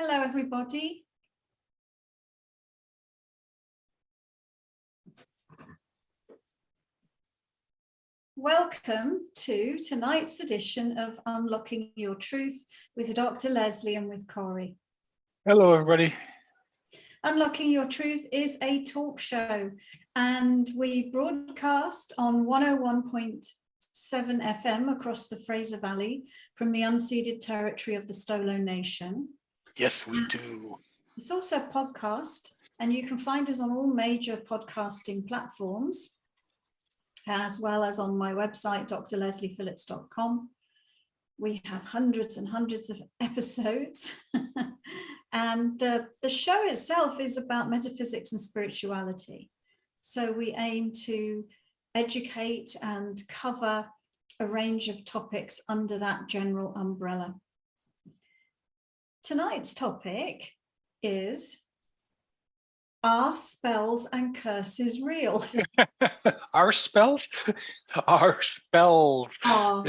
Hello, everybody. Welcome to tonight's edition of Unlocking Your Truth with Dr. Leslie and with Corey. Hello, everybody. Unlocking Your Truth is a talk show, and we broadcast on 101.7 FM across the Fraser Valley from the unceded territory of the Stolo Nation. Yes, we do. It's also a podcast, and you can find us on all major podcasting platforms, as well as on my website, drlesliephillips.com. We have hundreds and hundreds of episodes. And the show itself is about metaphysics and spirituality. So we aim to educate and cover a range of topics under that general umbrella. Tonight's topic is, are spells and curses real? Our spells? Our spells. Are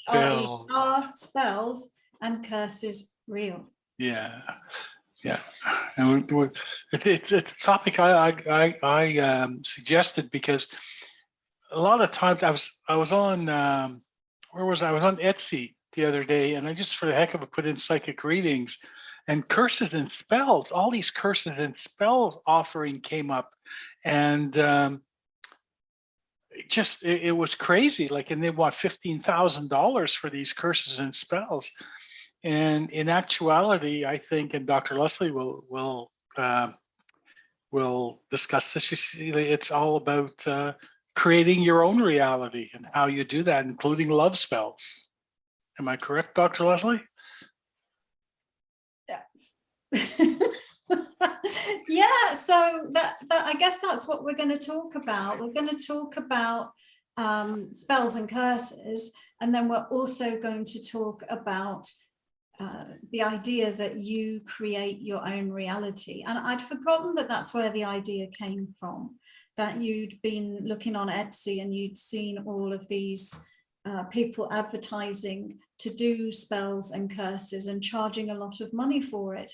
Spells. spells and curses real? Yeah. And it's a topic I suggested because a lot of times I was on where was I? I was on Etsy the other day, and I just for the heck of it put in psychic readings, and curses and spells. All these curses and spells offering came up, and it was crazy. Like, and they want $15,000 for these curses and spells. And in actuality, I think, and Dr. Leslie will discuss this. You see, it's all about creating your own reality and how you do that, including love spells. Am I correct, Dr. Leslie? Yeah, so that I guess that's what we're going to talk about. We're going to talk about spells and curses, and then we're also going to talk about the idea that you create your own reality. And I'd forgotten that that's where the idea came from, that you'd been looking on Etsy and you'd seen all of these people advertising to do spells and curses and charging a lot of money for it.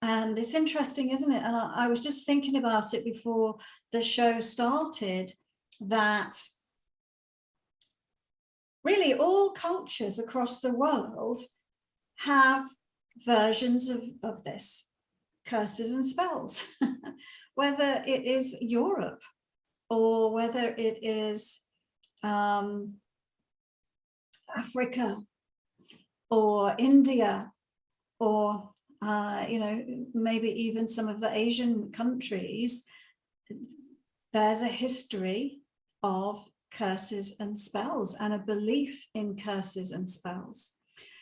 And it's interesting, isn't it? And I was just thinking about it before the show started, that really all cultures across the world have versions of this, curses and spells, whether it is Europe or whether it is Africa or India or maybe even some of the Asian countries. There's a history of curses and spells and a belief in curses and spells.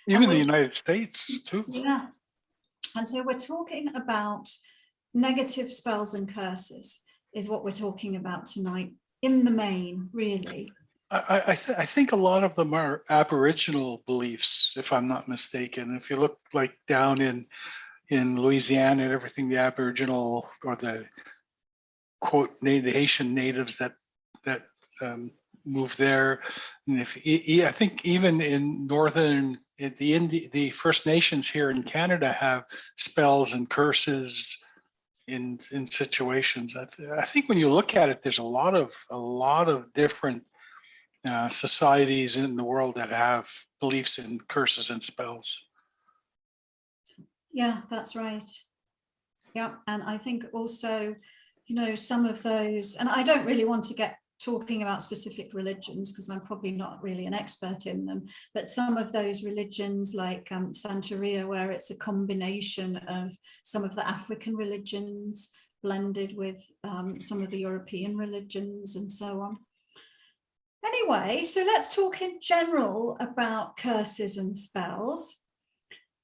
Even the United States too. Yeah. And so we're talking about negative spells and curses is what we're talking about tonight, in the main, really. I think a lot of them are Aboriginal beliefs, if I'm not mistaken. If you look like down in Louisiana and everything, the Aboriginal or the quote the Haitian natives that move there, and I think even in northern the First Nations here in Canada have spells and curses in situations. I think when you look at it, there's a lot of different societies in the world that have beliefs in curses and spells. Yeah, that's right. Yeah, and I think also, some of those, and I don't really want to get talking about specific religions because I'm probably not really an expert in them, but some of those religions like Santeria, where it's a combination of some of the African religions blended with some of the European religions and so on. Anyway, so let's talk in general about curses and spells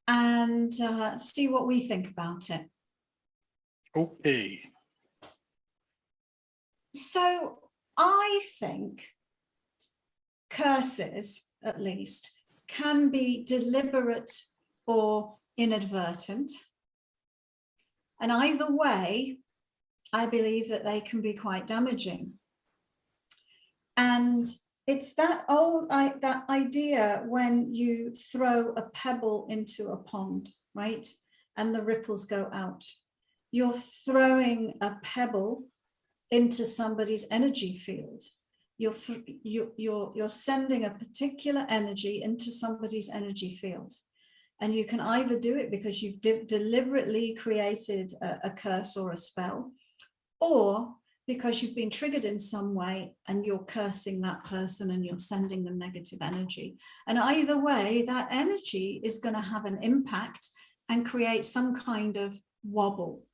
and see what we think about it. Okay. So I think curses, at least, can be deliberate or inadvertent. And either way, I believe that they can be quite damaging. And it's that idea when you throw a pebble into a pond, right? And the ripples go out. You're throwing a pebble into somebody's energy field. You're sending a particular energy into somebody's energy field. And you can either do it because you've deliberately created a curse or a spell, or because you've been triggered in some way and you're cursing that person and you're sending them negative energy. And either way, that energy is going to have an impact and create some kind of wobble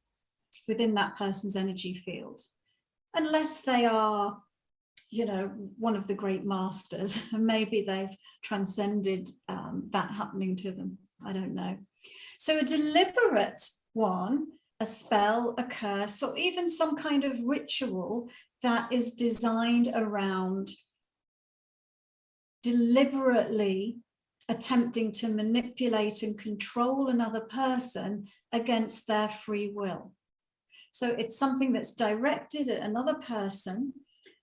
within that person's energy field. Unless they are, you know, one of the great masters, maybe they've transcended that happening to them. I don't know. So a deliberate one, a spell, a curse, or even some kind of ritual that is designed around deliberately attempting to manipulate and control another person against their free will. So it's something that's directed at another person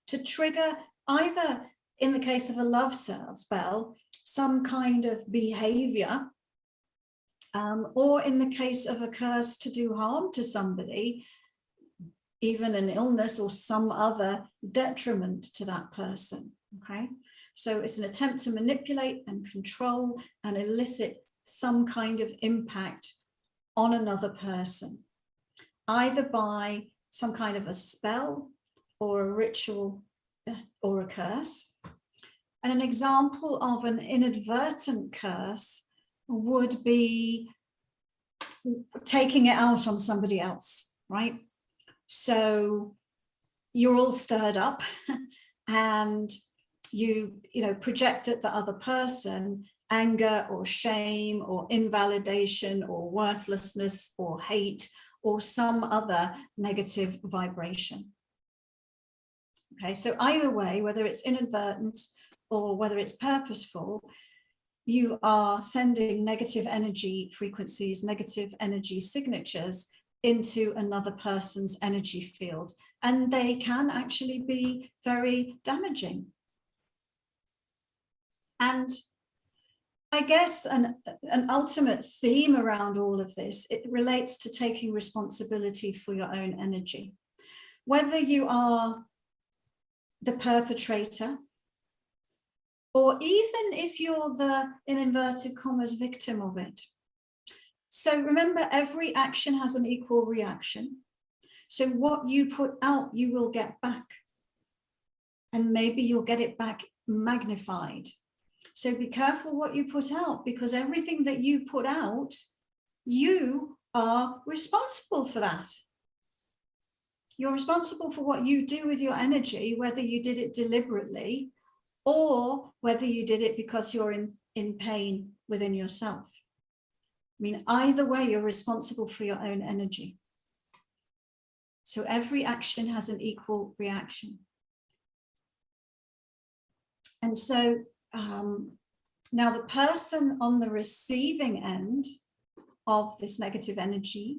to trigger, either in the case of a love spell, some kind of behavior, or in the case of a curse to do harm to somebody, even an illness or some other detriment to that person, okay? So it's an attempt to manipulate and control and elicit some kind of impact on another person, either by some kind of a spell or a ritual or a curse. And an example of an inadvertent curse would be taking it out on somebody else, right? So you're all stirred up and you project at the other person anger or shame or invalidation or worthlessness or hate or some other negative vibration. Okay, so either way, whether it's inadvertent or whether it's purposeful, you are sending negative energy frequencies, negative energy signatures into another person's energy field, and they can actually be very damaging. And I guess an ultimate theme around all of this, it relates to taking responsibility for your own energy. Whether you are the perpetrator, or even if you're the, in inverted commas, victim of it. So remember, every action has an equal reaction. So what you put out, you will get back. And maybe you'll get it back magnified. So be careful what you put out, because everything that you put out, you are responsible for that. You're responsible for what you do with your energy, whether you did it deliberately or whether you did it because you're in pain within yourself. I mean, either way, you're responsible for your own energy. So every action has an equal reaction. And so now the person on the receiving end of this negative energy,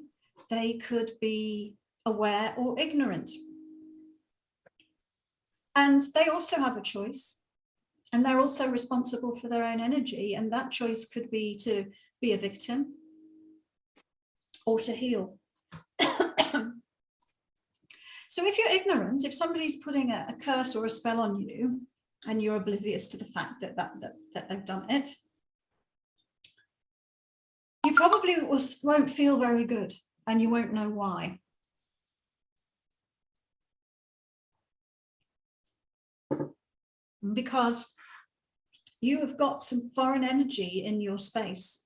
they could be aware or ignorant. And they also have a choice. And they're also responsible for their own energy. And that choice could be to be a victim or to heal. So if you're ignorant, if somebody's putting a curse or a spell on you and you're oblivious to the fact that they've done it, you probably won't feel very good and you won't know why. Because you have got some foreign energy in your space.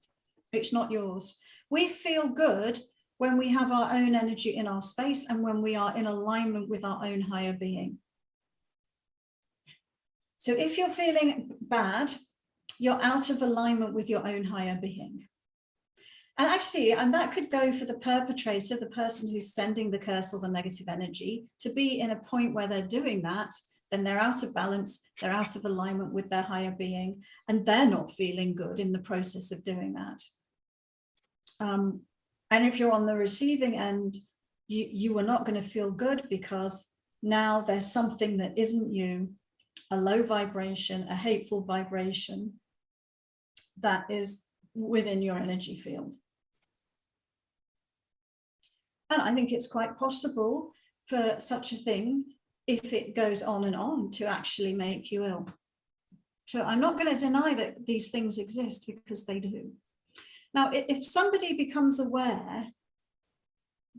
It's not yours. We feel good when we have our own energy in our space and when we are in alignment with our own higher being. So if you're feeling bad, you're out of alignment with your own higher being. And actually, and that could go for the perpetrator, the person who's sending the curse or the negative energy, to be in a point where they're doing that, then they're out of balance, they're out of alignment with their higher being, and they're not feeling good in the process of doing that. And if you're on the receiving end, you are not going to feel good, because now there's something that isn't you, a low vibration, a hateful vibration that is within your energy field. And I think it's quite possible for such a thing, if it goes on and on, to actually make you ill. So I'm not going to deny that these things exist, because they do. Now, if somebody becomes aware,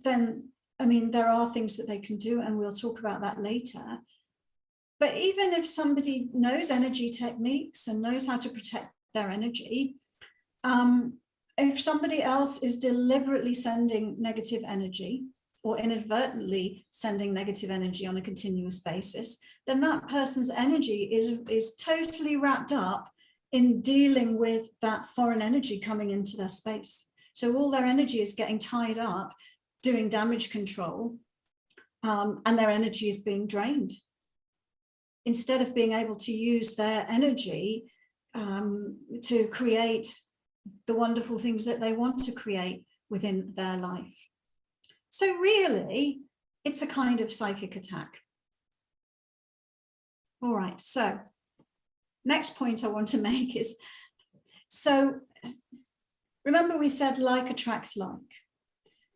then, I mean, there are things that they can do, and we'll talk about that later. But even if somebody knows energy techniques and knows how to protect their energy, if somebody else is deliberately sending negative energy, or inadvertently sending negative energy on a continuous basis, then that person's energy is totally wrapped up in dealing with that foreign energy coming into their space. So all their energy is getting tied up doing damage control, and their energy is being drained, instead of being able to use their energy to create the wonderful things that they want to create within their life. So really, it's a kind of psychic attack. All right, so next point I want to make is, so remember we said like attracts like.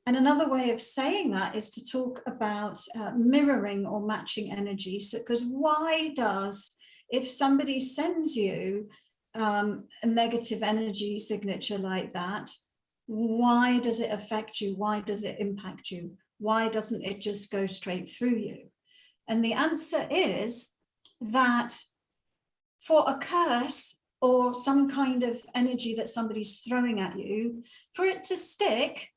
And another way of saying that is to talk about mirroring or matching energy. So, because why does, if somebody sends you a negative energy signature like that, why does it affect you? Why does it impact you? Why doesn't it just go straight through you? And the answer is that for a curse or some kind of energy that somebody's throwing at you, for it to stick,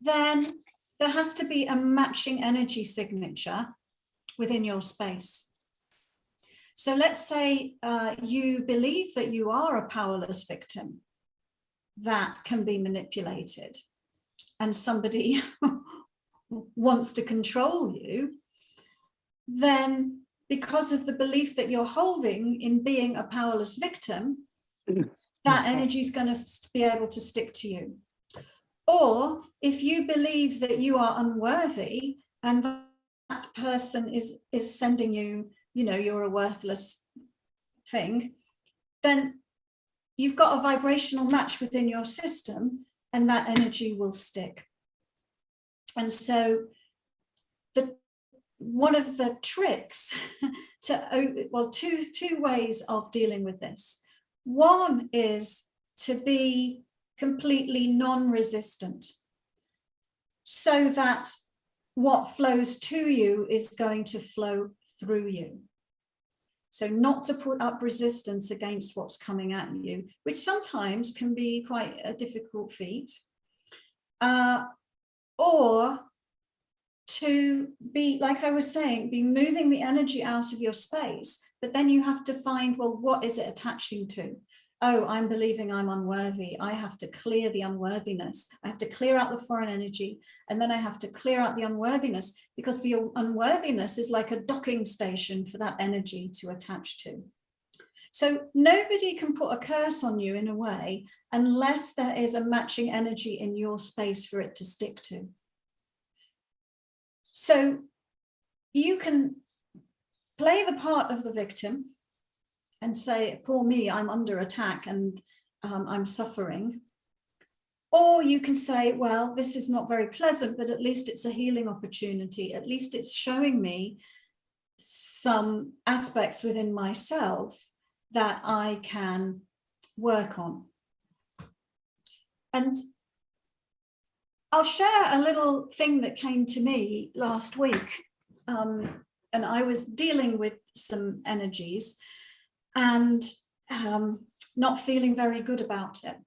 then there has to be a matching energy signature within your space. So let's say you believe that you are a powerless victim that can be manipulated, and somebody wants to control you, then because of the belief that you're holding in being a powerless victim, that energy is going to be able to stick to you. Or if you believe that you are unworthy and that person is sending you, you know, you're a worthless thing, then you've got a vibrational match within your system, and that energy will stick. And so one of the tricks two ways of dealing with this. One is to be completely non-resistant, so that what flows to you is going to flow through you. So not to put up resistance against what's coming at you, which sometimes can be quite a difficult feat, or to be, like I was saying, be moving the energy out of your space, but then you have to find, well, what is it attaching to? Oh, I'm believing I'm unworthy. I have to clear the unworthiness. I have to clear out the foreign energy, and then I have to clear out the unworthiness, because the unworthiness is like a docking station for that energy to attach to. So nobody can put a curse on you in a way unless there is a matching energy in your space for it to stick to. So you can play the part of the victim and say, poor me, I'm under attack and I'm suffering. Or you can say, well, this is not very pleasant, but at least it's a healing opportunity. At least it's showing me some aspects within myself that I can work on. And I'll share a little thing that came to me last week. And I was dealing with some energies and not feeling very good about it.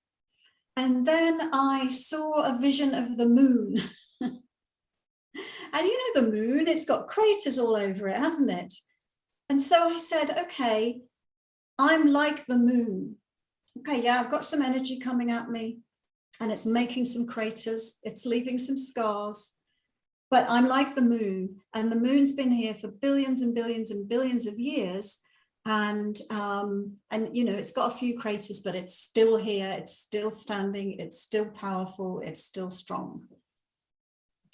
And then I saw a vision of the moon. And you know the moon, it's got craters all over it, hasn't it? And so I said, okay, I'm like the moon. Okay, yeah, I've got some energy coming at me and it's making some craters, it's leaving some scars, but I'm like the moon, and the moon's been here for billions and billions and billions of years. And you know, it's got a few craters, but it's still here, it's still standing, it's still powerful, it's still strong.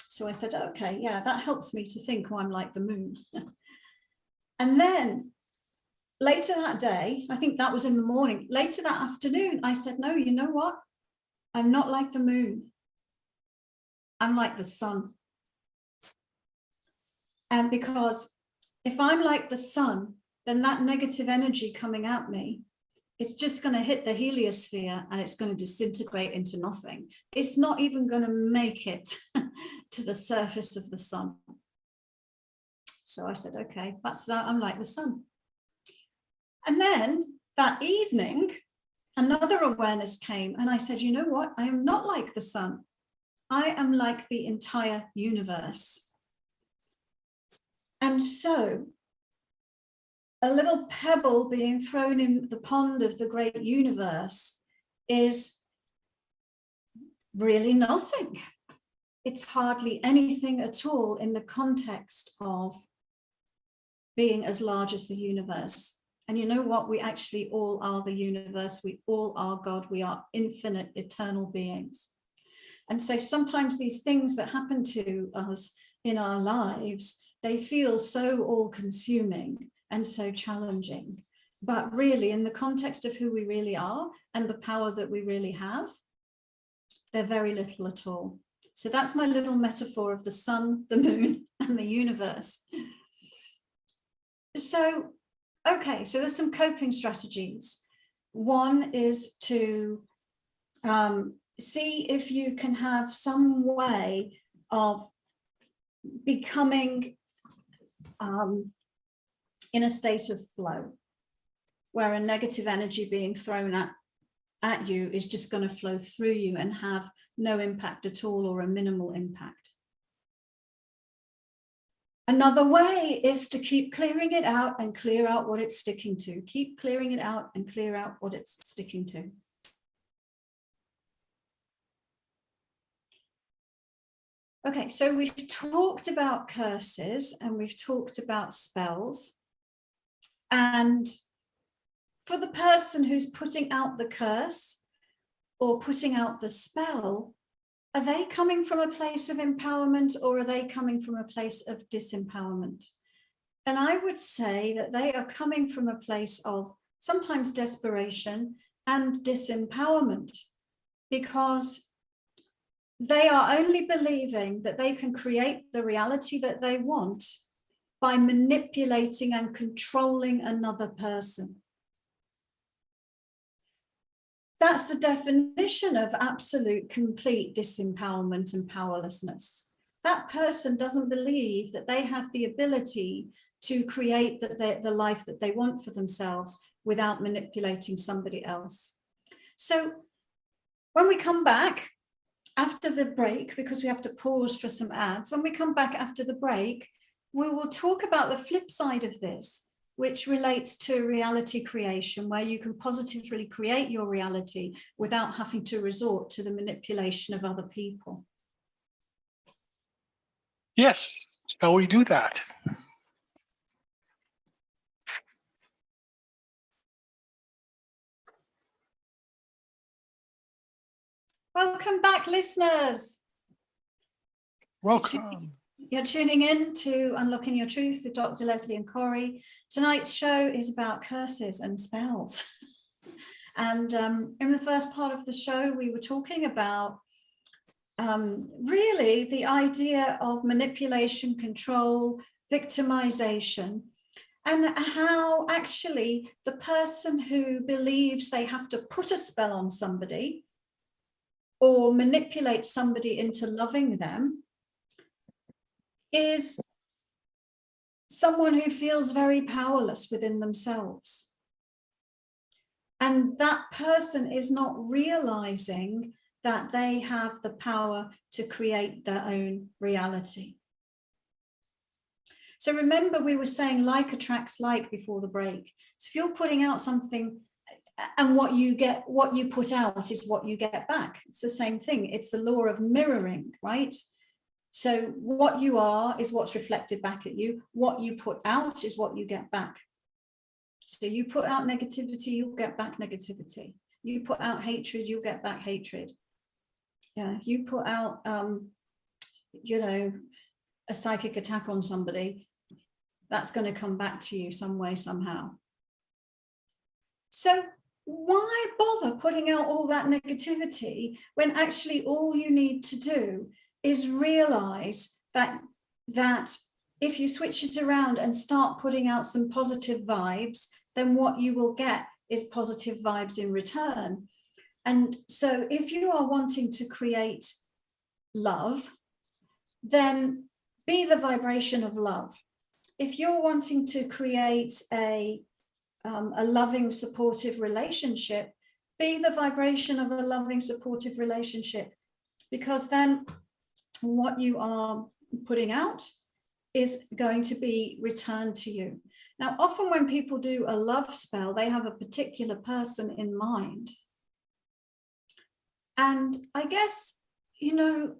So I said, okay, yeah, that helps me to think, oh, I'm like the moon. And then later that day, I think that was in the morning, later that afternoon, I said, no, you know what? I'm not like the moon. I'm like the sun. And because if I'm like the sun, then that negative energy coming at me, it's just going to hit the heliosphere and it's going to disintegrate into nothing. It's not even going to make it to the surface of the sun. So I said, okay, I'm like the sun. And then that evening, another awareness came and I said, you know what? I am not like the sun. I am like the entire universe. And so a little pebble being thrown in the pond of the great universe is really nothing. It's hardly anything at all in the context of being as large as the universe. And you know what? We actually all are the universe. We all are God. We are infinite, eternal beings. And so sometimes these things that happen to us in our lives, they feel so all-consuming and so challenging. But really, in the context of who we really are and the power that we really have, they're very little at all. So that's my little metaphor of the sun, the moon, and the universe. So, okay, so there's some coping strategies. One is to see if you can have some way of becoming in a state of flow, where a negative energy being thrown at you is just going to flow through you and have no impact at all or a minimal impact. Another way is to keep clearing it out and clear out what it's sticking to. Keep clearing it out and clear out what it's sticking to. Okay, so we've talked about curses and we've talked about spells. And for the person who's putting out the curse or putting out the spell, are they coming from a place of empowerment or are they coming from a place of disempowerment? And I would say that they are coming from a place of sometimes desperation and disempowerment, because they are only believing that they can create the reality that they want by manipulating and controlling another person. That's the definition of absolute, complete disempowerment and powerlessness. That person doesn't believe that they have the ability to create the life that they want for themselves without manipulating somebody else. So when we come back after the break, because we have to pause for some ads, when we come back after the break, we will talk about the flip side of this, which relates to reality creation, where you can positively create your reality without having to resort to the manipulation of other people. Yes, shall we do that? Welcome back, listeners. Welcome. You're tuning in to Unlocking Your Truth with Dr. Leslie and Corey. Tonight's show is about curses and spells. And in the first part of the show, we were talking about really the idea of manipulation, control, victimization, and how actually the person who believes they have to put a spell on somebody or manipulate somebody into loving them is someone who feels very powerless within themselves. And that person is not realizing that they have the power to create their own reality. So remember, we were saying like attracts like before the break. So if you're putting out something and what you put out is what you get back. It's the same thing. It's the law of mirroring, right? So what you are is what's reflected back at you. What you put out is what you get back. So you put out negativity, you'll get back negativity. You put out hatred, you'll get back hatred. Yeah, you put out, a psychic attack on somebody, that's going to come back to you some way, somehow. So why bother putting out all that negativity when actually all you need to do is realize that if you switch it around and start putting out some positive vibes, then what you will get is positive vibes in return. And so if you are wanting to create love, then be the vibration of love. If you're wanting to create a loving, supportive relationship, be the vibration of a loving, supportive relationship, because then what you are putting out is going to be returned to you. Now, often when people do a love spell, they have a particular person in mind. And I guess, you know,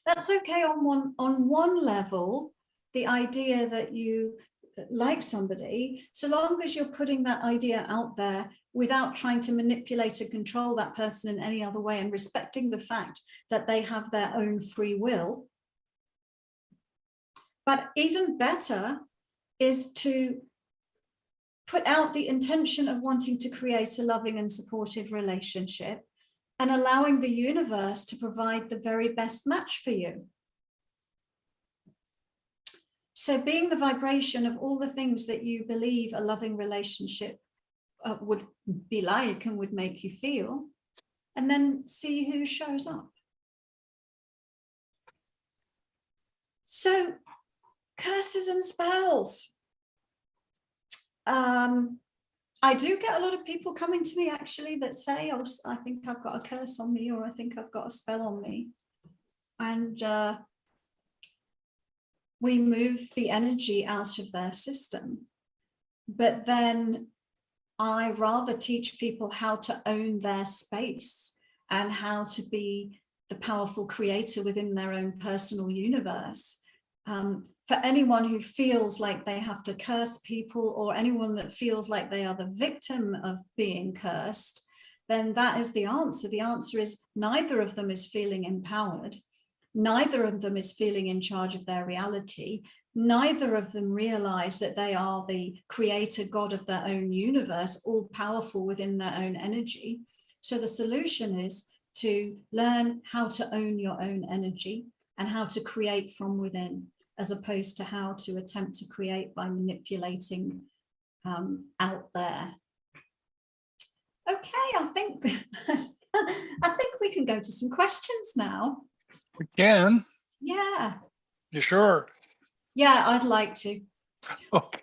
that's okay on one level, the idea that you like somebody, so long as you're putting that idea out there without trying to manipulate and control that person in any other way, and respecting the fact that they have their own free will. But even better is to put out the intention of wanting to create a loving and supportive relationship, and allowing the universe to provide the very best match for you. So being the vibration of all the things that you believe a loving relationship would be like and would make you feel, and then see who shows up. So curses and spells. I do get a lot of people coming to me actually that say, oh, I think I've got a curse on me, or I think I've got a spell on me. And we move the energy out of their system. But then I rather teach people how to own their space and how to be the powerful creator within their own personal universe. For anyone who feels like they have to curse people, or anyone that feels like they are the victim of being cursed, then that is the answer. The answer is neither of them is feeling empowered. Neither of them is feeling in charge of their reality. Neither of them realize that they are the creator God of their own universe, all powerful within their own energy. So the solution is to learn how to own your own energy and how to create from within, as opposed to how to attempt to create by manipulating out there. Okay, I think we can go to some questions now. We can. Yeah. You sure? Yeah, I'd like to. Okay.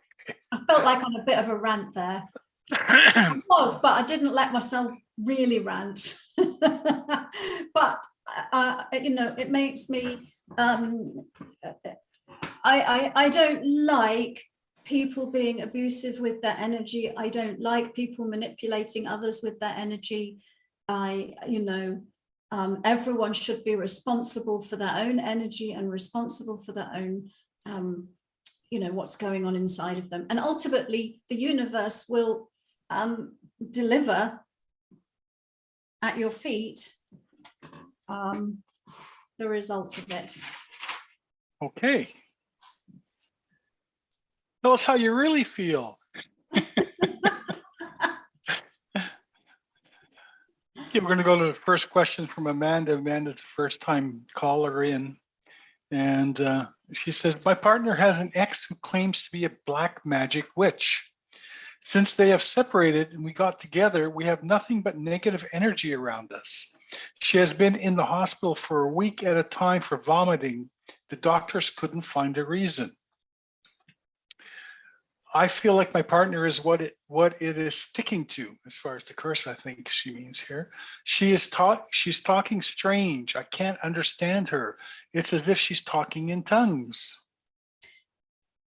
I felt like on a bit of a rant there. I was, but I didn't let myself really rant. But you know, it makes me. I don't like people being abusive with their energy. I don't like people manipulating others with their energy. Everyone should be responsible for their own energy and responsible for their own, what's going on inside of them. And ultimately, the universe will deliver at your feet the result of it. Okay. Tell us how you really feel. Okay, we're going to go to the first question from Amanda. Amanda's the first time caller in. And she says, my partner has an ex who claims to be a black magic witch. Since they have separated and we got together, we have nothing but negative energy around us. She has been in the hospital for a week at a time for vomiting. The doctors couldn't find a reason. I feel like my partner is what it is sticking to, as far as the curse, I think she means here. She's talking strange. I can't understand her. It's as if she's talking in tongues.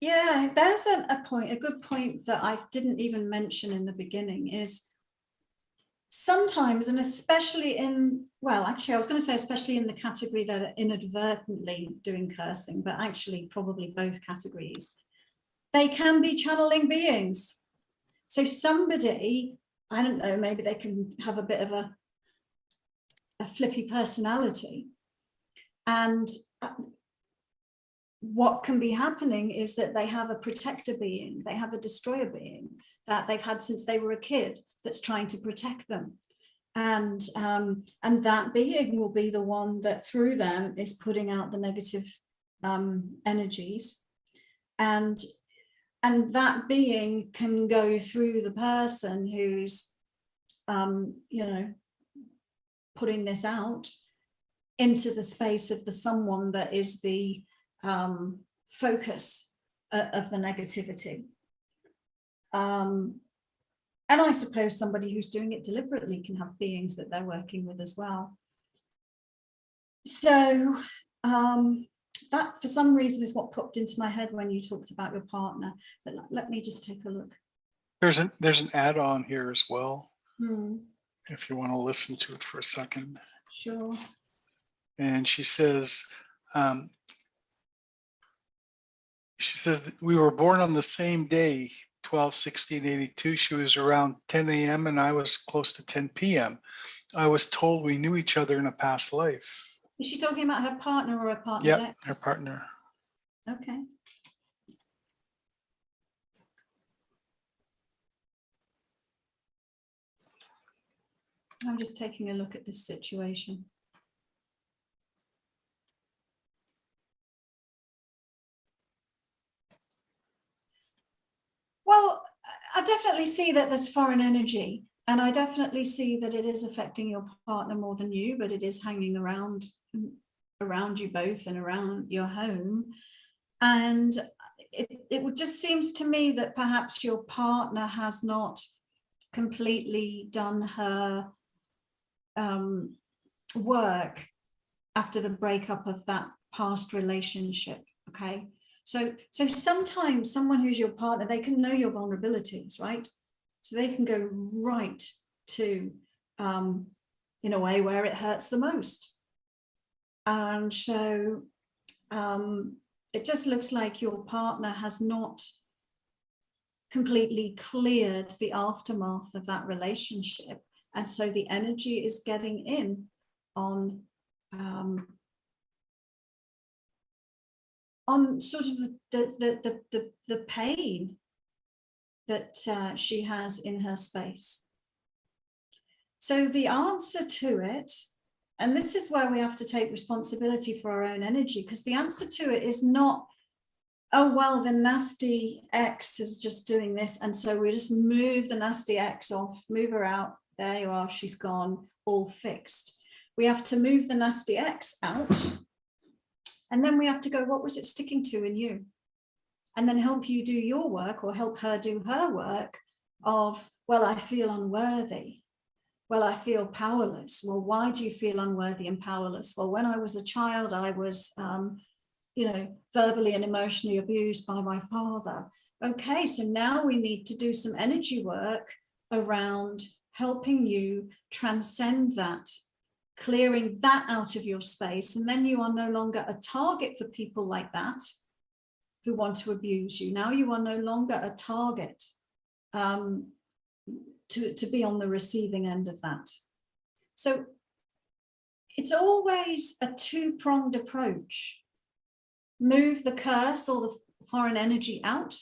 Yeah, there's a good point that I didn't even mention in the beginning is sometimes, and especially actually I was going to say especially in the category that are inadvertently doing cursing, but actually probably both categories, they can be channeling beings. So somebody, I don't know, maybe they can have a bit of a flippy personality. And what can be happening is that they have a protector being, they have a destroyer being that they've had since they were a kid that's trying to protect them. And that being will be the one that through them is putting out the negative energies and that being can go through the person who's you know, putting this out into the space of the someone that is the focus of the negativity. And I suppose somebody who's doing it deliberately can have beings that they're working with as well. So that for some reason is what popped into my head when you talked about your partner. But let me just take a look. There's an add-on here as well. Hmm. If you want to listen to it for a second. Sure. And she says, we were born on the same day, 12/16/82. She was around 10 a.m. and I was close to 10 p.m. I was told we knew each other in a past life. Is she talking about her partner or her partner's Yeah, ex? her partner. Okay. I'm just taking a look at this situation. Well, I definitely see that there's foreign energy, and I definitely see that it is affecting your partner more than you, but it is hanging around you both and around your home. And it would just seems to me that perhaps your partner has not completely done her work after the breakup of that past relationship. Okay, so sometimes someone who's your partner, they can know your vulnerabilities, right? So they can go right to in a way where it hurts the most. And so it just looks like your partner has not completely cleared the aftermath of that relationship. And so the energy is getting in on sort of the pain that she has in her space. So the answer to it, and this is where we have to take responsibility for our own energy, because the answer to it is not, oh, well, the nasty ex is just doing this, and so we just move the nasty ex off, move her out, there you are, she's gone, all fixed. We have to move the nasty ex out, and then we have to go, what was it sticking to in you? And then help you do your work, or help her do her work of, well, I feel unworthy. Well, I feel powerless. Well, why do you feel unworthy and powerless? Well, when I was a child, I was, you know, verbally and emotionally abused by my father. Okay, so now we need to do some energy work around helping you transcend that, clearing that out of your space. And then you are no longer a target for people like that who want to abuse you. Now you are no longer a target to be on the receiving end of that. So it's always a two-pronged approach. Move the curse or the foreign energy out,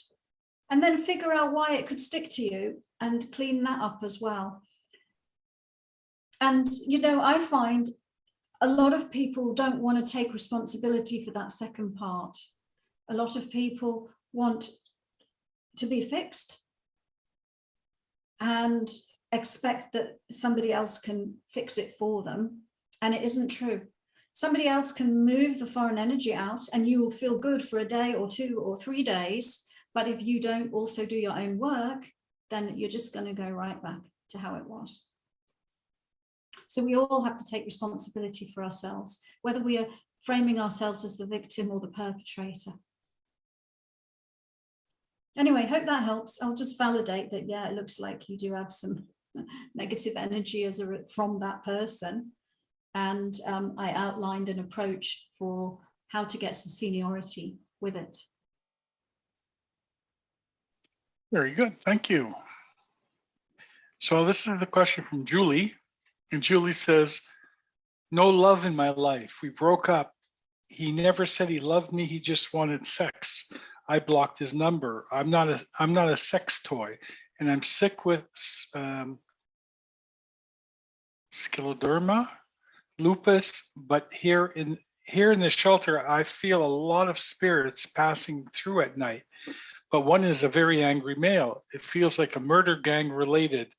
and then figure out why it could stick to you and clean that up as well. And, you know, I find a lot of people don't want to take responsibility for that second part. A lot of people want to be fixed and expect that somebody else can fix it for them. And it isn't true. Somebody else can move the foreign energy out and you will feel good for a day or 2 or 3 days. But if you don't also do your own work, then you're just going to go right back to how it was. So we all have to take responsibility for ourselves, whether we are framing ourselves as the victim or the perpetrator. Anyway, hope that helps. I'll just validate that, yeah, it looks like you do have some negative energy from that person. And I outlined an approach for how to get some seniority with it. Very good, thank you. So this is the question from Julie. And Julie says, no love in my life. We broke up. He never said he loved me. He just wanted sex. I blocked his number. I'm not a sex toy, and I'm sick with scleroderma, lupus. But here here in the shelter, I feel a lot of spirits passing through at night, but one is a very angry male. It feels like a murder gang related.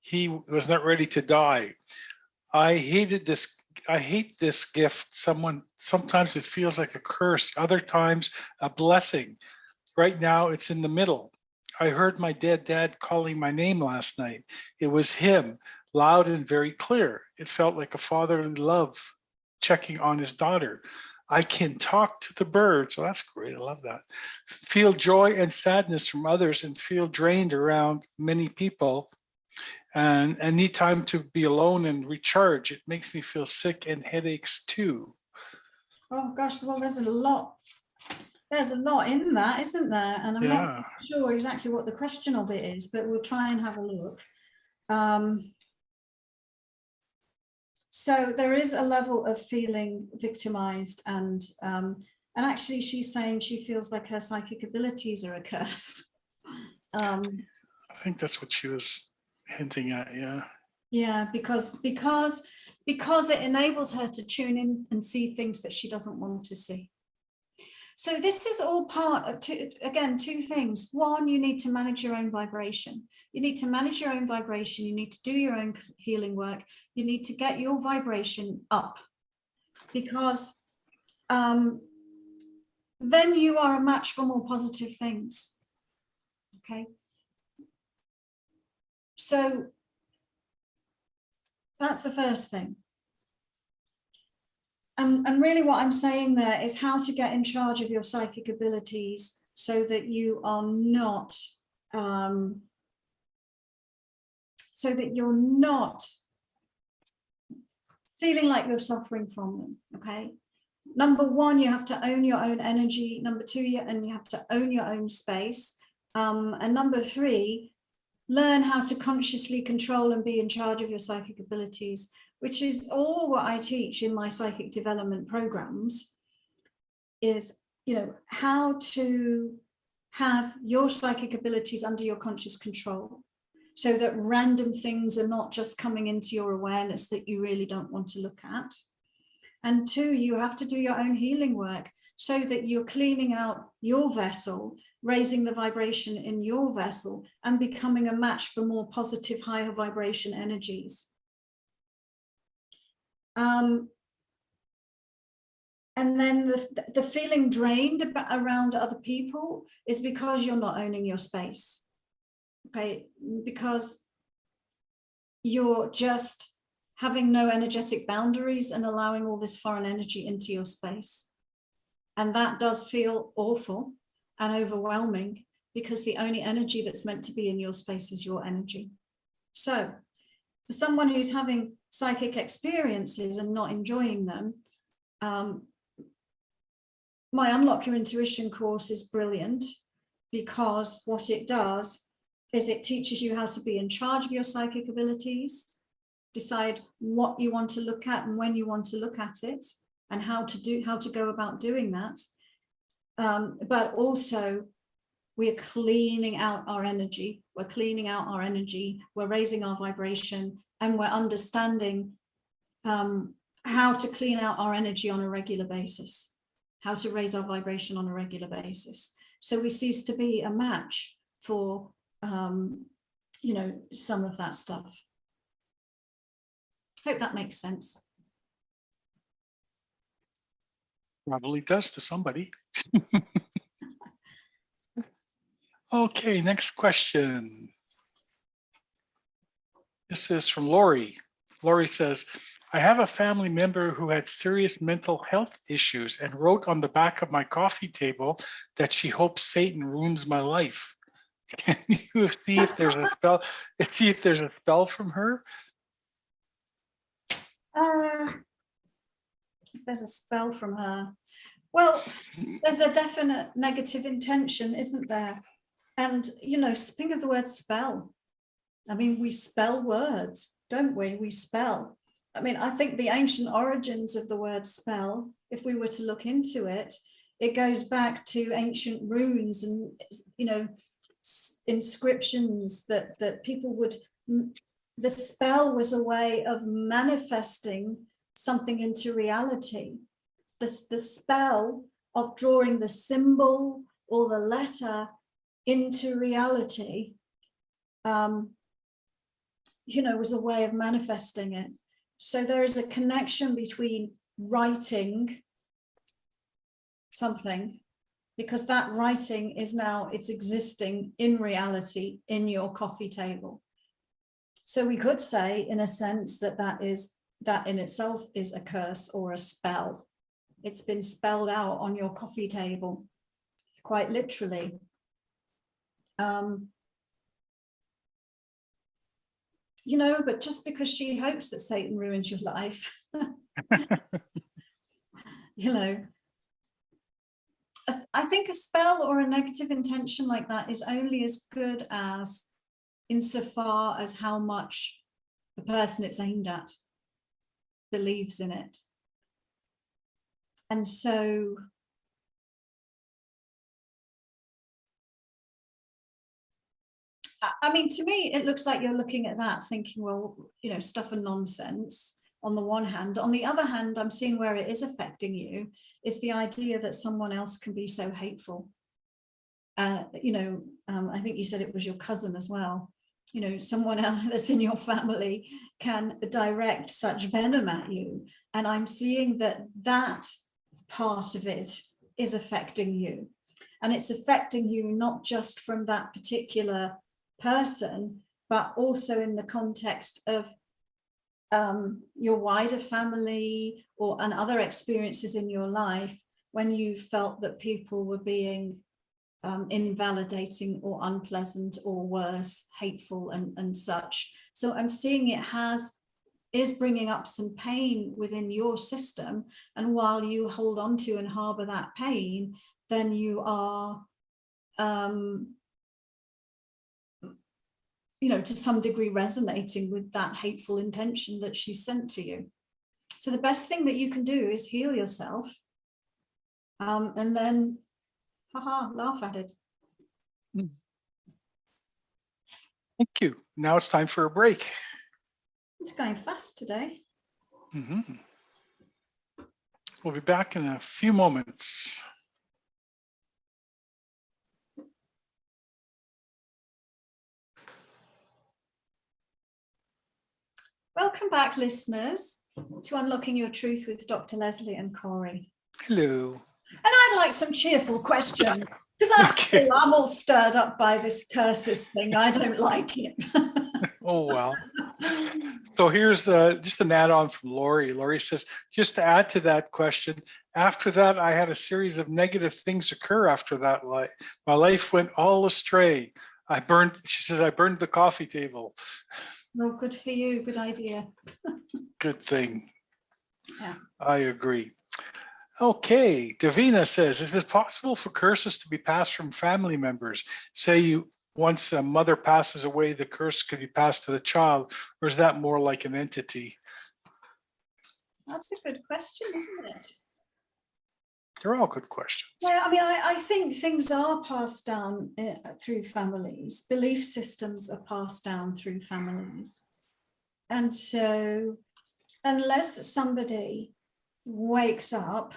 He was not ready to die. I hate this gift. Sometimes it feels like a curse, other times a blessing. Right now it's in the middle. I heard my dead dad calling my name last night. It was him, loud and very clear. It felt like a fatherly love checking on his daughter. I can talk to the birds. Oh, that's great. I love that. Feel joy and sadness from others and feel drained around many people and need time to be alone and recharge. It makes me feel sick and headaches too. Oh gosh, well, there's a lot in that, isn't there? And I'm not sure exactly what the question of it is, but we'll try and have a look. So there is a level of feeling victimized, and actually she's saying she feels like her psychic abilities are a curse. I think that's what she was hinting at, yeah. Yeah, because it enables her to tune in and see things that she doesn't want to see. So this is all part of, two things. One, you need to manage your own vibration. You need to manage your own vibration. You need to do your own healing work. You need to get your vibration up, because then you are a match for more positive things. Okay. So that's the first thing. And really what I'm saying there is how to get in charge of your psychic abilities so that you are not, feeling like you're suffering from them, okay? Number one, you have to own your own energy. Number two, you have to own your own space. And number three, learn how to consciously control and be in charge of your psychic abilities, which is all what I teach in my psychic development programs, is, how to have your psychic abilities under your conscious control, so that random things are not just coming into your awareness that you really don't want to look at. And two, you have to do your own healing work so that you're cleaning out your vessel, raising the vibration in your vessel, and becoming a match for more positive, higher vibration energies. And then the feeling drained around other people is because you're not owning your space, okay? Because you're just having no energetic boundaries and allowing all this foreign energy into your space. And that does feel awful and overwhelming, because the only energy that's meant to be in your space is your energy. So for someone who's having psychic experiences and not enjoying them, my Unlock Your Intuition course is brilliant, because what it does is it teaches you how to be in charge of your psychic abilities, decide what you want to look at and when you want to look at it, and how to go about doing that. But also, we're cleaning out our energy. We're cleaning out our energy. We're raising our vibration, and we're understanding how to clean out our energy on a regular basis, how to raise our vibration on a regular basis. So we cease to be a match for, some of that stuff. Hope that makes sense. Probably does to somebody. Okay, next question. This is from Lori. Lori says, I have a family member who had serious mental health issues and wrote on the back of my coffee table that she hopes Satan ruins my life. Can you see if there's a spell? See if there's a spell from her? There's a spell from her. Well, there's a definite negative intention, isn't there? And, think of the word spell. I mean, we spell words, don't we? We spell. I mean, I think the ancient origins of the word spell, if we were to look into it, it goes back to ancient runes and, inscriptions that people would, the spell was a way of manifesting something into reality. the spell of drawing the symbol or the letter into reality, was a way of manifesting it. So there is a connection between writing something, because that writing is now, it's existing in reality in your coffee table. So we could say, in a sense, that in itself is a curse or a spell. It's been spelled out on your coffee table, quite literally. But just because she hopes that Satan ruins your life, I think a spell or a negative intention like that is only as good as insofar as how much the person it's aimed at believes in it. And so to me, it looks like you're looking at that thinking, well, stuff and nonsense on the one hand. On the other hand, I'm seeing where it is affecting you is the idea that someone else can be so hateful. I think you said it was your cousin as well. Someone else that's in your family can direct such venom at you. And I'm seeing that part of it is affecting you. And it's affecting you not just from that particular person, but also in the context of your wider family and other experiences in your life when you felt that people were being invalidating or unpleasant or worse, hateful and such. So I'm seeing it is bringing up some pain within your system. And while you hold on to and harbor that pain, then you are to some degree resonating with that hateful intention that she sent to you. So the best thing that you can do is heal yourself, and then laugh at it. Thank you. Now it's time for a break. It's going fast today. Mm-hmm. We'll be back in a few moments. Welcome back, listeners, to Unlocking Your Truth with Dr. Leslie and Corey. Hello. And I'd like some cheerful questions, because I'm all stirred up by this curses thing. I don't like it. Oh, well. So here's just an add-on from Lori. Lori says, just to add to that question, after that, I had a series of negative things occur after that. My life went all astray. She says, I burned the coffee table. Well, good for you. Good idea. Good thing. Yeah. I agree. Okay, Davina says, is it possible for curses to be passed from family members? Say once a mother passes away, the curse could be passed to the child, or is that more like an entity? That's a good question, isn't it? They're all good questions. Yeah, I think things are passed down through families. Belief systems are passed down through families. And so unless somebody wakes up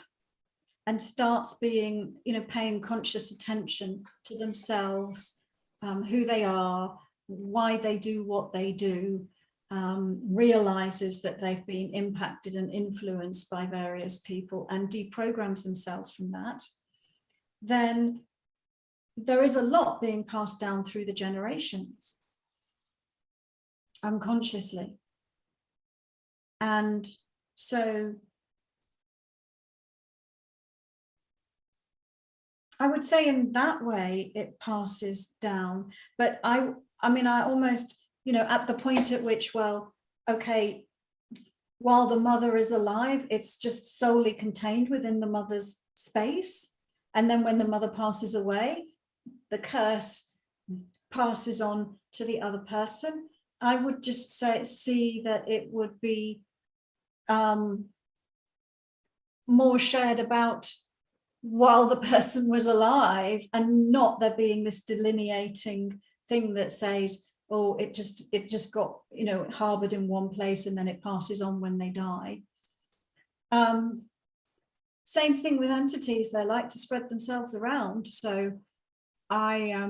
and starts being, paying conscious attention to themselves, who they are, why they do what they do, realizes that they've been impacted and influenced by various people and deprograms themselves from that, then there is a lot being passed down through the generations unconsciously. And so I would say in that way it passes down, but I almost, at the point at which, well, okay, while the mother is alive, it's just solely contained within the mother's space. And then when the mother passes away, the curse passes on to the other person. I would just see that it would be more shared about while the person was alive, and not there being this delineating thing that says, oh, it just got, harbored in one place and then it passes on when they die. Same thing with entities, they like to spread themselves around. So I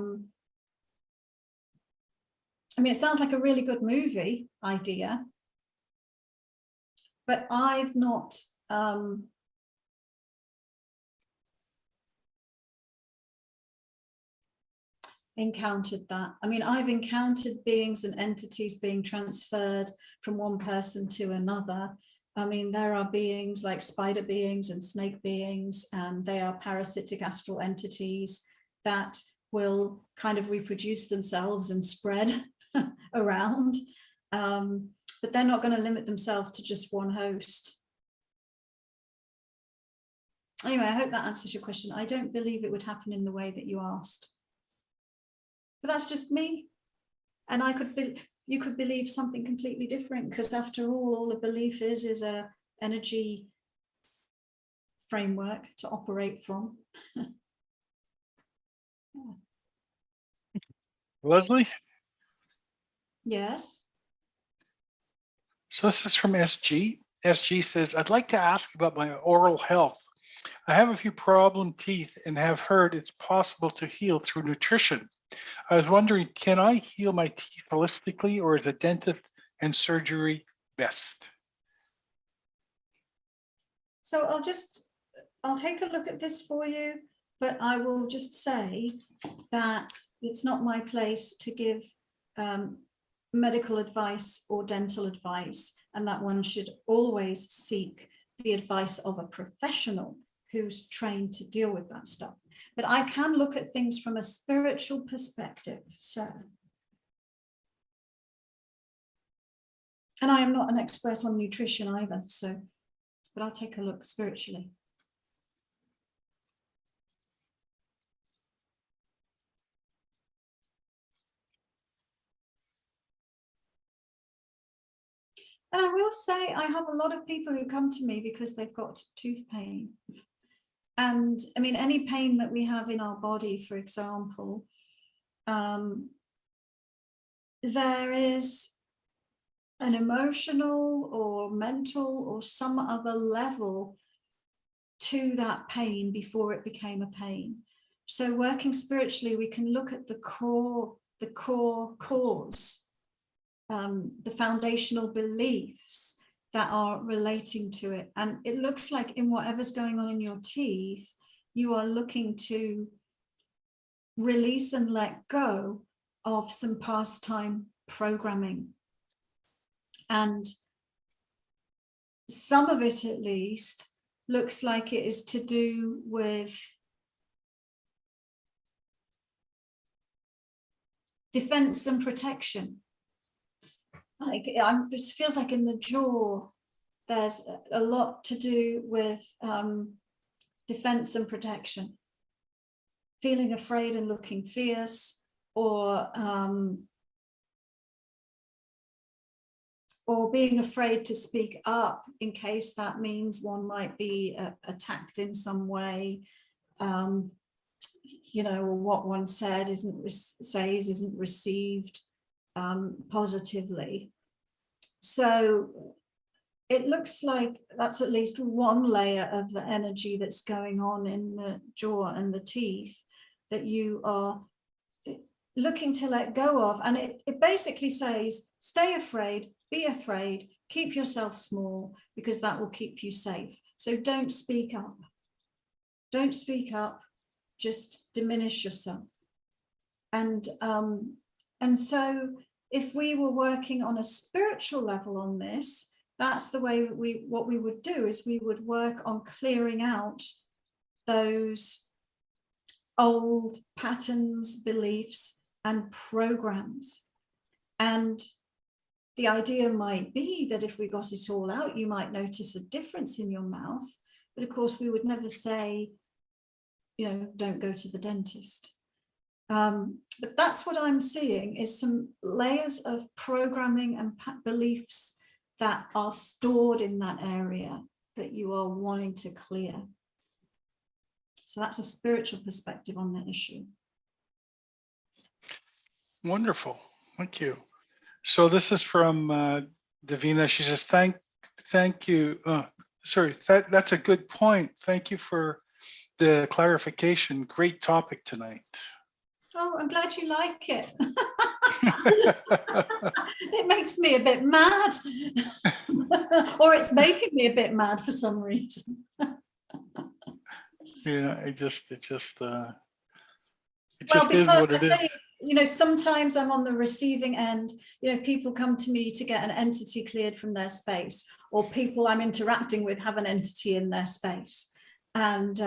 mean, it sounds like a really good movie idea, but I've not encountered that. I mean, I've encountered beings and entities being transferred from one person to another. I mean, there are beings like spider beings and snake beings, and they are parasitic astral entities that will kind of reproduce themselves and spread around. But they're not going to limit themselves to just one host. Anyway, I hope that answers your question. I don't believe it would happen in the way that you asked. But that's just me. And you could believe something completely different, because after all a belief is a energy framework to operate from. Yeah. Leslie? Yes. So this is from SG. SG says, I'd like to ask about my oral health. I have a few problem teeth and have heard it's possible to heal through nutrition. I was wondering, can I heal my teeth holistically, or is a dentist and surgery best? So I'll take a look at this for you, but I will just say that it's not my place to give medical advice or dental advice, and that one should always seek the advice of a professional who's trained to deal with that stuff. But I can look at things from a spiritual perspective. So, and I am not an expert on nutrition either, so, but I'll take a look spiritually. And I will say, I have a lot of people who come to me because they've got tooth pain. And I mean, any pain that we have in our body, for example, there is an emotional or mental or some other level to that pain before it became a pain. So working spiritually, we can look at the core cause, the foundational beliefs that are relating to it. And it looks like in whatever's going on in your teeth, you are looking to release and let go of some past time programming. And some of it, at least, looks like it is to do with defense and protection. Like it feels like in the jaw, there's a lot to do with defense and protection, feeling afraid and looking fierce, or being afraid to speak up in case that means one might be attacked in some way, you know, or what one said isn't received positively. So it looks like that's at least one layer of the energy that's going on in the jaw and the teeth that you are looking to let go of. And it basically says, stay afraid, be afraid, keep yourself small, because that will keep you safe. So don't speak up. Don't speak up, just diminish yourself. And so if we were working on a spiritual level on this, that's the way that what we would do is we would work on clearing out those old patterns, beliefs, and programs. And the idea might be that if we got it all out, you might notice a difference in your mouth. But of course, we would never say, you know, don't go to the dentist. But that's what I'm seeing, is some layers of programming and beliefs that are stored in that area that you are wanting to clear. So that's a spiritual perspective on the issue. Wonderful. Thank you. So this is from Davina. She says, thank you. sorry, that's a good point. Thank you for the clarification. Great topic tonight. Oh, I'm glad you like it. It makes me a bit mad. Or it's making me a bit mad for some reason. Yeah, it just is Well, what it is. You know, sometimes I'm on the receiving end. You know, people come to me to get an entity cleared from their space, or people I'm interacting with have an entity in their space. And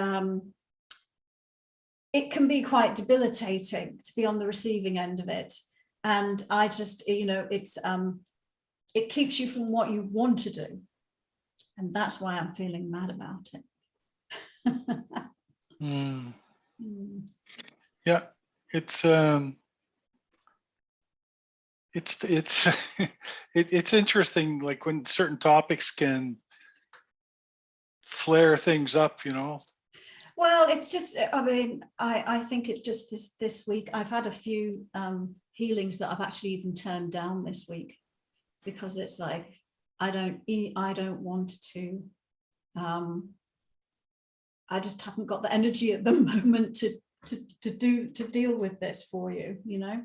it can be quite debilitating to be on the receiving end of it. And I just, you know, it keeps you from what you want to do. And that's why I'm feeling mad about it. Yeah, it's interesting, like when certain topics can flare things up, you know. Well, it's just, I mean, I think it's just this week I've had a few healings that I've actually even turned down this week, because it's like I don't want to. I just haven't got the energy at the moment to deal with this for you, you know.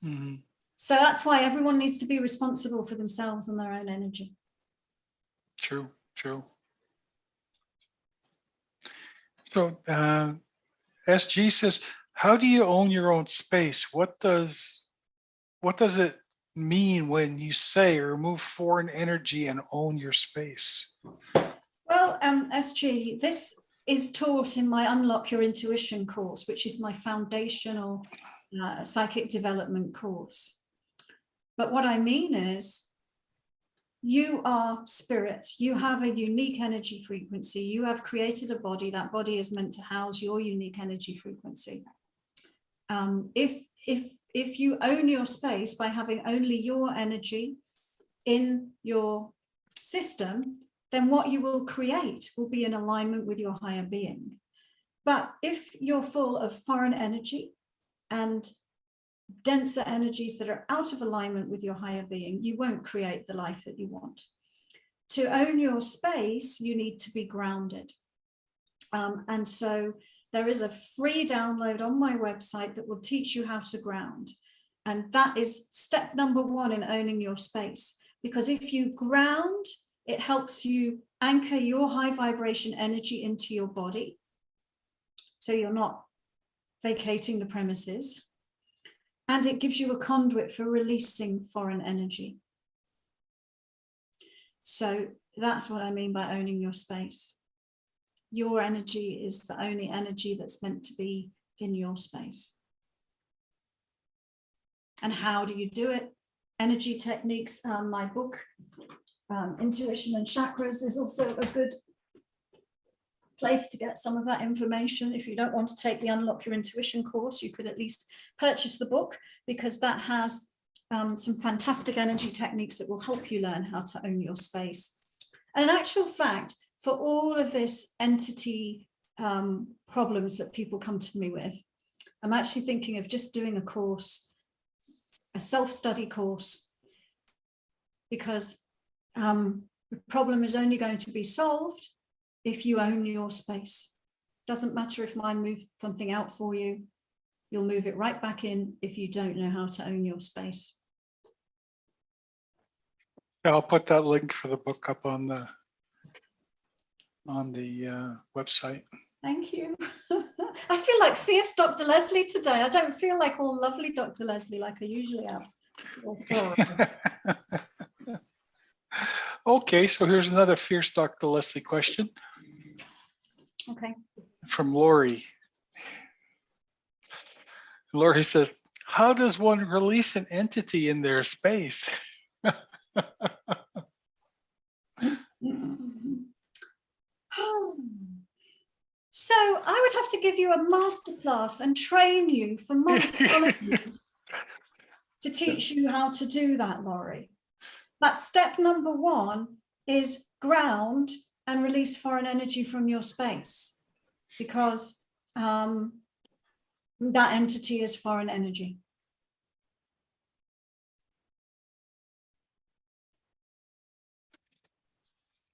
Mm-hmm. So that's why everyone needs to be responsible for themselves and their own energy. True. So SG says, how do you own your own space? What does it mean when you say remove foreign energy and own your space? Well, SG, this is taught in my Unlock Your Intuition course, which is my foundational psychic development course. But what I mean is, you are spirit. You have a unique energy frequency. You have created a body. That body is meant to house your unique energy frequency. If you own your space by having only your energy in your system, then what you will create will be in alignment with your higher being. But if you're full of foreign energy and denser energies that are out of alignment with your higher being, you won't create the life that you want. To own your space, you need to be grounded. And so there is a free download on my website that will teach you how to ground. And that is step number one in owning your space. Because if you ground, it helps you anchor your high vibration energy into your body, so you're not vacating the premises. And it gives you a conduit for releasing foreign energy. So that's what I mean by owning your space. Your energy is the only energy that's meant to be in your space. And how do you do it? Energy techniques, my book, Intuition and Chakras, is also a good place to get some of that information. If you don't want to take the Unlock Your Intuition course, you could at least purchase the book, because that has some fantastic energy techniques that will help you learn how to own your space. And in actual fact, for all of this entity problems that people come to me with, I'm actually thinking of just doing a course, a self-study course, because the problem is only going to be solved if you own your space. Doesn't matter if I move something out for you, you'll move it right back in if you don't know how to own your space. I'll put that link for the book up on the website. Thank you. I feel like fierce Dr. Leslie today. I don't feel like all lovely Dr. Leslie like I usually am. Okay, so here's another fierce Dr. Leslie question. Okay. From Lori. Lori says, how does one release an entity in their space? So I would have to give you a masterclass and train you for months to teach you how to do that, Laurie. But step number one is ground and release foreign energy from your space, because that entity is foreign energy.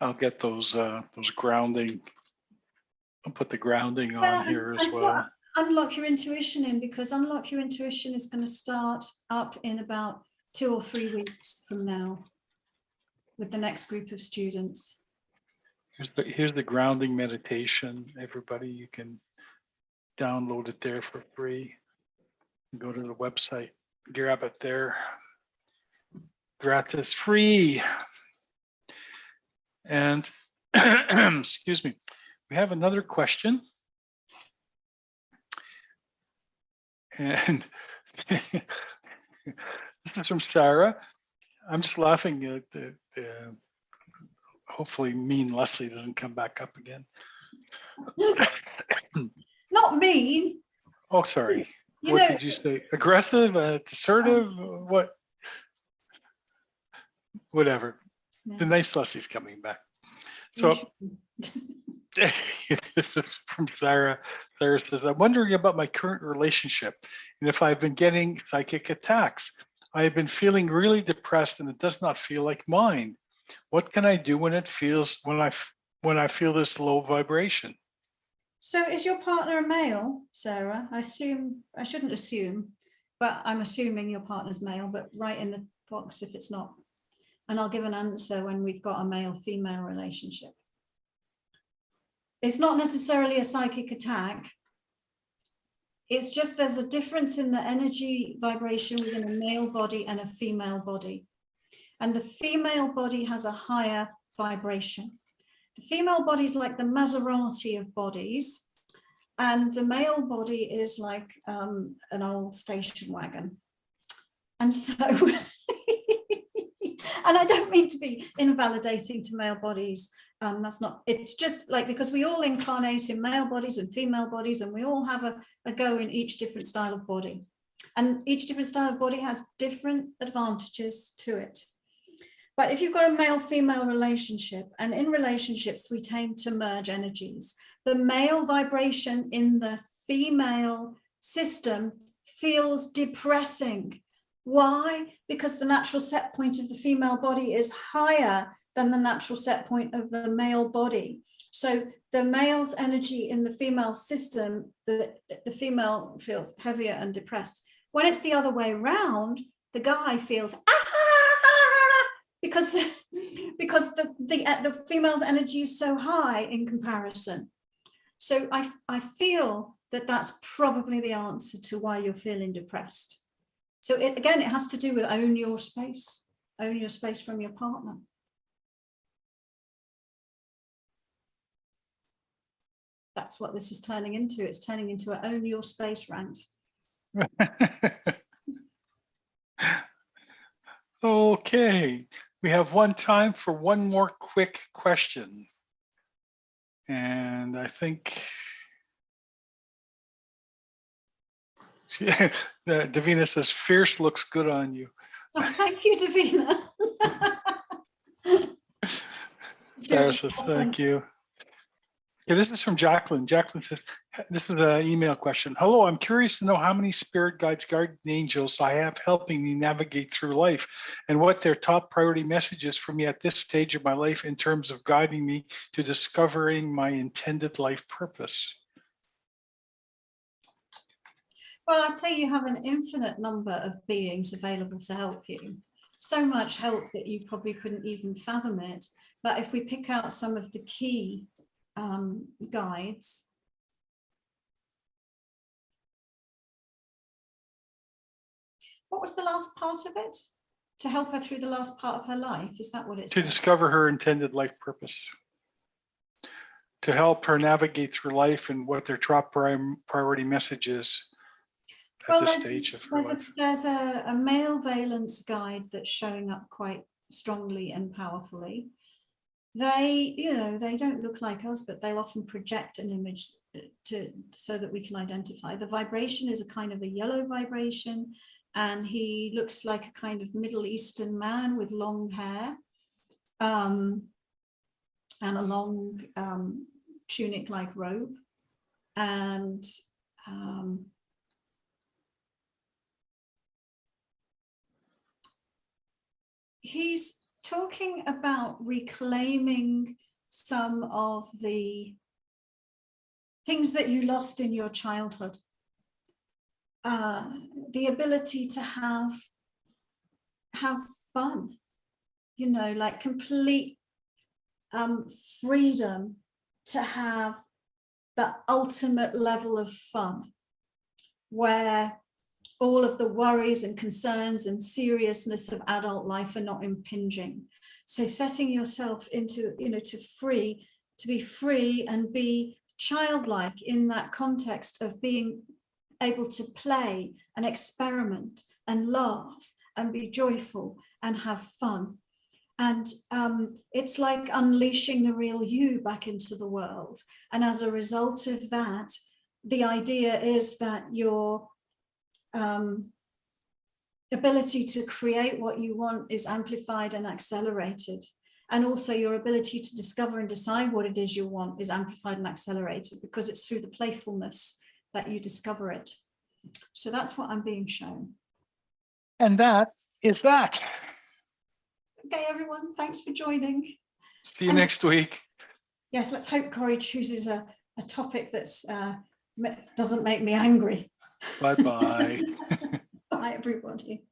I'll get those grounding. I'll put the grounding Well, on here as and put well. Unlock Your Intuition in, because Unlock Your Intuition is going to start up in about 2 or 3 weeks from now with the next group of students. Here's the grounding meditation. Everybody, you can download it there for free. Go to the website, grab it there. Gratis, free. And excuse me, we have another question. And this is from Sarah. I'm just laughing at hopefully mean Leslie doesn't come back up again. Not mean. Oh, sorry. What did you say? Aggressive, assertive, what? Whatever. Yeah. The nice Leslie's coming back. So this is from Sarah. Sarah says, I'm wondering about my current relationship and if I've been getting psychic attacks. I have been feeling really depressed and it does not feel like mine. What can I do when it feels, when I feel this low vibration? So is your partner a male, Sarah? I shouldn't assume, but I'm assuming your partner's male, but write in the box if it's not. And I'll give an answer when we've got a male-female relationship. It's not necessarily a psychic attack. It's just there's a difference in the energy vibration within a male body and a female body. And the female body has a higher vibration. The female body is like the Maserati of bodies, and the male body is like an old station wagon. And so, and I don't mean to be invalidating to male bodies. That's not, it's just like, because we all incarnate in male bodies and female bodies, and we all have a go in each different style of body. And each different style of body has different advantages to it. But if you've got a male-female relationship, and in relationships, we tend to merge energies. The male vibration in the female system feels depressing. Why? Because the natural set point of the female body is higher than the natural set point of the male body. So the male's energy in the female system, the female feels heavier and depressed. When it's the other way around, the guy feels because the female's energy is so high in comparison. So I feel that that's probably the answer to why you're feeling depressed. So it has to do with own your space from your partner. That's what this is turning into. It's turning into an own your space rant. Okay, we have time for one more quick question. And I think Davina says, fierce looks good on you. Oh, thank you, Davina. Sarah says, thank you. Yeah, this is from Jacqueline. Jacqueline says, this is an email question. Hello, I'm curious to know how many spirit guides, guardian angels I have helping me navigate through life and what their top priority message is for me at this stage of my life in terms of guiding me to discovering my intended life purpose. Well, I'd say you have an infinite number of beings available to help you. So much help that you probably couldn't even fathom it. But if we pick out some of the key guides. What was the last part of it? To help her through the last part of her life? Is that what it's? To discover her intended life purpose. To help her navigate through life and what their top priority message is at this stage of her life. There's a male valence guide that's showing up quite strongly and powerfully. They don't look like us, but they'll often project an image so that we can identify. The vibration is a kind of a yellow vibration, and he looks like a kind of Middle Eastern man with long hair and a long tunic-like robe. And he's talking about reclaiming some of the things that you lost in your childhood. The ability to have fun, you know, like complete freedom to have the ultimate level of fun, where all of the worries and concerns and seriousness of adult life are not impinging. So setting yourself into, you know, to be free and be childlike in that context of being able to play and experiment and laugh and be joyful and have fun. And it's like unleashing the real you back into the world. And as a result of that, the idea is that your ability to create what you want is amplified and accelerated. And also your ability to discover and decide what it is you want is amplified and accelerated, because it's through the playfulness that you discover it. So that's what I'm being shown. And that is that. Okay, everyone, thanks for joining. See you next week. Yes, let's hope Corey chooses a topic that's doesn't make me angry. Bye-bye. Bye, everybody.